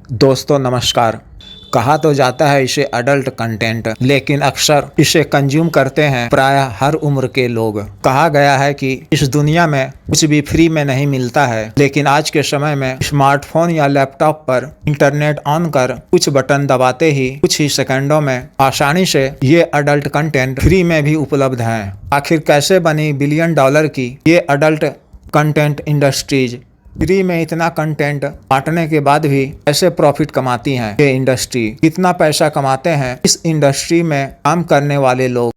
दोस्तों नमस्कार। कहा तो जाता है इसे अडल्ट कंटेंट, लेकिन अक्सर इसे कंज्यूम करते हैं प्रायः हर उम्र के लोग। कहा गया है कि इस दुनिया में कुछ भी फ्री में नहीं मिलता है, लेकिन आज के समय में स्मार्टफोन या लैपटॉप पर इंटरनेट ऑन कर कुछ बटन दबाते ही कुछ ही सेकंडों में आसानी से ये अडल्ट कंटेंट फ्री में भी उपलब्ध है। आखिर कैसे बनी $1 बिलियन की ये अडल्ट कंटेंट इंडस्ट्रीज? फ्री में इतना कंटेंट बांटने के बाद भी कैसे प्रॉफिट कमाती हैं ये इंडस्ट्री? कितना पैसा कमाते हैं इस इंडस्ट्री में काम करने वाले लोग?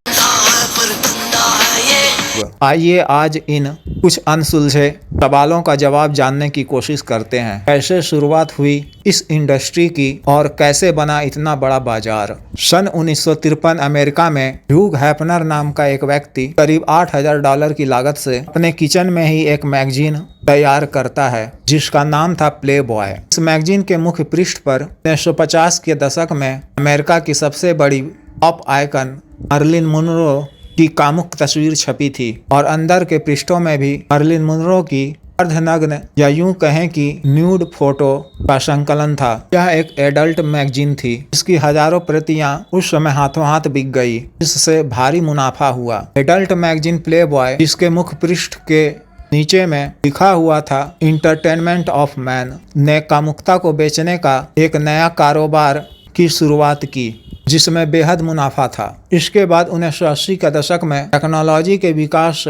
आइए आज इन कुछ अनसुलझे सवालों का जवाब जानने की कोशिश करते हैं। कैसे शुरुआत हुई इस इंडस्ट्री की और कैसे बना इतना बड़ा बाजार? सन 1953 अमेरिका में ह्यू हेफनर नाम का एक व्यक्ति करीब $8,000 की लागत से अपने किचन में ही एक मैगजीन तैयार करता है जिसका नाम था प्ले बॉय। इस मैगजीन के मुख्य पृष्ठ पर 1950 के दशक में अमेरिका की सबसे बड़ी पॉप आइकन मर्लिन मोनरो की कामुक तस्वीर छपी थी और अंदर के पृष्ठों में भी मर्लिन मोनरो की अर्धनग्न या यूं कहें कि न्यूड फोटो का संकलन था। यह एक एडल्ट मैगजीन थी। इसकी हजारों प्रतियां उस समय हाथों हाथ बिक गई, जिससे भारी मुनाफा हुआ। एडल्ट मैगजीन प्ले बॉय, जिसके मुख्य पृष्ठ के नीचे में लिखा हुआ था एंटरटेनमेंट ऑफ मैन, ने कामुकता को बेचने का एक नया कारोबार की शुरुआत की जिसमें बेहद मुनाफा था। इसके बाद 1980 के दशक में टेक्नोलॉजी के विकास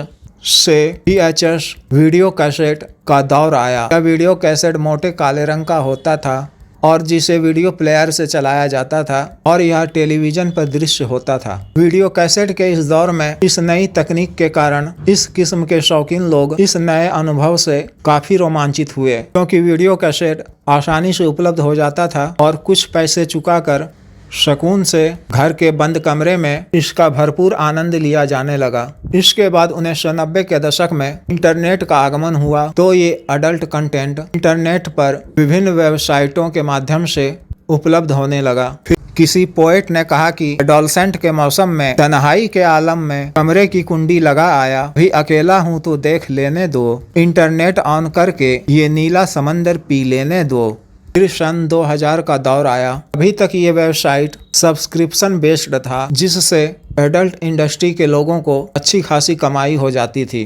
से VHS वीडियो कैसेट का दौर आया। यह वीडियो कैसेट मोटे काले रंग का होता था और जिसे वीडियो प्लेयर से चलाया जाता था और यह टेलीविजन पर दृश्य होता था। वीडियो कैसेट के इस दौर में इस नई तकनीक के कारण इस किस्म के शौकीन लोग इस नए अनुभव से काफी रोमांचित हुए, क्योंकि वीडियो कैसेट आसानी से उपलब्ध हो जाता था और कुछ पैसे चुकाकर सुकून से घर के बंद कमरे में इसका भरपूर आनंद लिया जाने लगा। इसके बाद 1990 के दशक में इंटरनेट का आगमन हुआ तो ये अडल्ट कंटेंट इंटरनेट पर विभिन्न वेबसाइटों के माध्यम से उपलब्ध होने लगा। फिर किसी पोएट ने कहा कि एडोलसेंट के मौसम में तन्हाई के आलम में कमरे की कुंडी लगा आया, भी अकेला हूँ तो देख लेने दो, इंटरनेट ऑन करके ये नीला समंदर पी लेने दो। फिर सन 2000 का दौर आया। अभी तक ये वेबसाइट सब्सक्रिप्शन बेस्ड था, जिससे एडल्ट इंडस्ट्री के लोगों को अच्छी खासी कमाई हो जाती थी।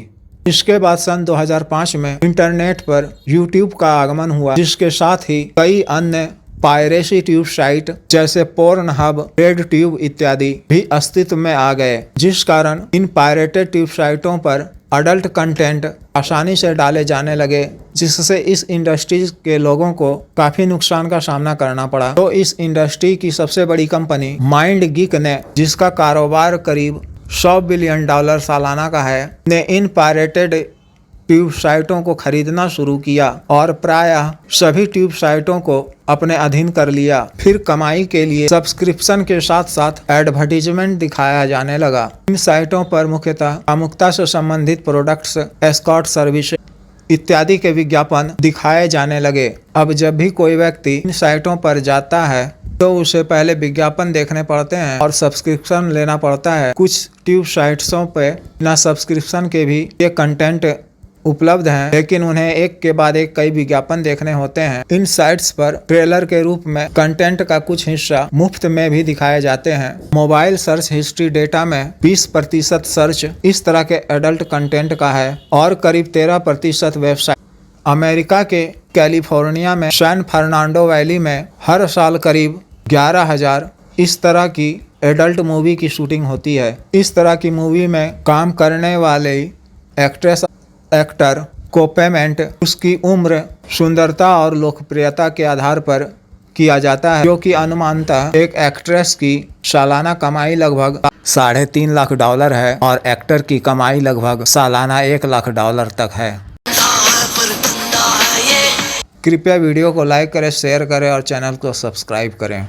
इसके बाद सन 2005 में इंटरनेट पर यूट्यूब का आगमन हुआ, जिसके साथ ही कई अन्य पायरेसी ट्यूब साइट जैसे पोर्नहब, रेड ट्यूब इत्यादि भी अस्तित्व में आ गए, जिस कारण इन पायरेटेड ट्यूब साइटों पर अडल्ट कंटेंट आसानी से डाले जाने लगे, जिससे इस इंडस्ट्री के लोगों को काफी नुकसान का सामना करना पड़ा। तो इस इंडस्ट्री की सबसे बड़ी कंपनी माइंड गीक ने, जिसका कारोबार करीब $100 बिलियन सालाना का है, ने इन पायरेटेड ट्यूब साइटों को खरीदना शुरू किया और प्रायः सभी ट्यूब साइटों को अपने अधीन कर लिया। फिर कमाई के लिए सब्सक्रिप्शन के साथ साथ एडवर्टीजमेंट दिखाया जाने लगा। इन साइटों पर मुख्यतः कामुकता से संबंधित प्रोडक्ट्स, एस्कॉर्ट सर्विस इत्यादि के विज्ञापन दिखाए जाने लगे। अब जब भी कोई व्यक्ति इन साइटों पर जाता है तो उसे पहले विज्ञापन देखने पड़ते हैं और सब्सक्रिप्शन लेना पड़ता है। कुछ ट्यूब साइट्सों पे बिना सब्सक्रिप्शन के भी ये कंटेंट उपलब्ध हैं, लेकिन उन्हें एक के बाद एक कई विज्ञापन देखने होते हैं। इन साइट्स पर ट्रेलर के रूप में कंटेंट का कुछ हिस्सा मुफ्त में भी दिखाए जाते हैं। मोबाइल सर्च हिस्ट्री डेटा में 20% सर्च इस तरह के एडल्ट कंटेंट का है और करीब 13% वेबसाइट। अमेरिका के कैलिफोर्निया में सैन फर्नांडो वैली में हर साल करीब 11,000 इस तरह की एडल्ट मूवी की शूटिंग होती है। इस तरह की मूवी में काम करने वाले एक्टर को पेमेंट उसकी उम्र, सुंदरता और लोकप्रियता के आधार पर किया जाता है, जो कि अनुमानतः एक एक्ट्रेस की सालाना कमाई लगभग $3.5 लाख है और एक्टर की कमाई लगभग सालाना $1 लाख तक है। कृपया वीडियो को लाइक करें, शेयर करें और चैनल को सब्सक्राइब करें।